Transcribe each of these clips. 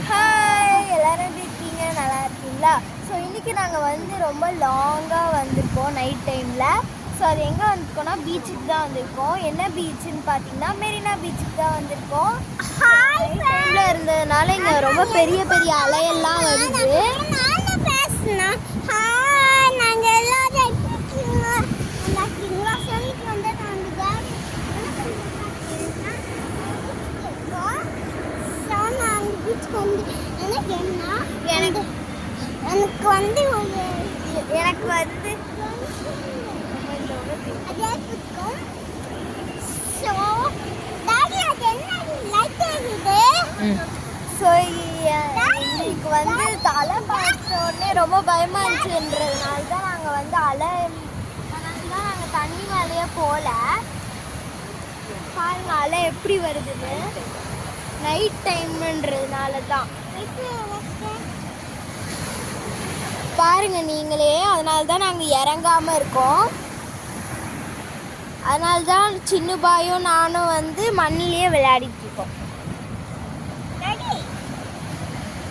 Hi, எல்லாரும் எப்படி இருக்கீங்க? நல்லா இருக்கீங்களா? ஸோ இன்றைக்கி நாங்கள் வந்து ரொம்ப லாங்காக வந்திருக்கோம் நைட் டைமில். ஸோ அது எங்கே வந்திருக்கோம்னா பீச்சுக்கு தான் வந்திருக்கோம். என்ன பீச்சுன்னு பார்த்தீங்கன்னா மெரினா பீச்சுக்கு தான் வந்திருக்கோம். நைட் டைமில் இருந்ததுனால இங்கே ரொம்ப பெரிய பெரிய அலையெல்லாம் வருது. எனக்கு வந்து ஸோ இன்னைக்கு வந்து அலை பார்த்த உடனே ரொம்ப பயமாக இருந்துச்சுன்றதுனால தான் நாங்கள் வந்து நாங்கள் தண்ணி மேலேயே போகல. பாருங்க அலை எப்படி வருதுன்னு, நைட் டைம்ன்றதுனால தான். பாருங்க நீங்களே, அதனால தான் நாங்கள் இறங்காமல் இருக்கோம். அதனால தான் சின்ன பாயும் நானும் வந்து மண்ணிலேயே விளையாடிட்டு இருக்கோம்.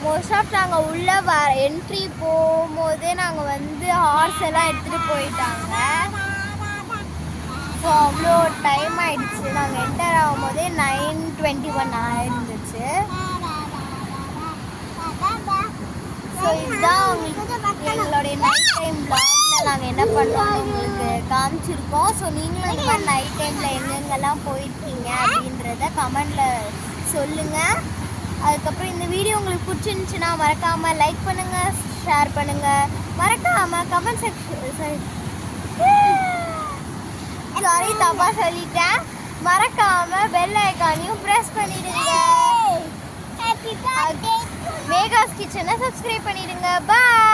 மோஸ்ட் ஆஃப் நாங்கள் உள்ளே என்ட்ரி போகும்போதே நாங்கள் வந்து ஹார்ஸ் எல்லாம் எடுத்துகிட்டு போயிட்டாங்க. ஸோ அவ்வளோ டைம் ஆகிடுச்சு. நாங்கள் என்டர் ஆகும்போதே 9:21 ஆயிருந்துச்சு. ஸோ இதுதான் உங்களுக்கு எங்களுடைய நைட் டைம் ப்ளாகில் நாங்கள் என்ன பண்ணோம் உங்களுக்கு காமிச்சிருக்கோம். ஸோ நீங்களும் இந்த மாதிரி நைட் டைமில் எங்கெங்கெல்லாம் போயிருக்கீங்க அப்படின்றத கமெண்டில் சொல்லுங்கள். அதுக்கப்புறம் இந்த வீடியோ உங்களுக்கு பிடிச்சிருந்துச்சுன்னா மறக்காமல் லைக் பண்ணுங்கள், ஷேர் பண்ணுங்கள். மறக்காமல் கமெண்ட் செக்ஷன் சாரி தப்பாக சொல்லிட்டேன். மறக்காமல் பெல் ஐக்கானையும் ப்ரெஸ் பண்ணிடுங்க. மேகாஸ் கிச்சனை சப்ஸ்கிரைப் பண்ணிடுங்க. பாய்.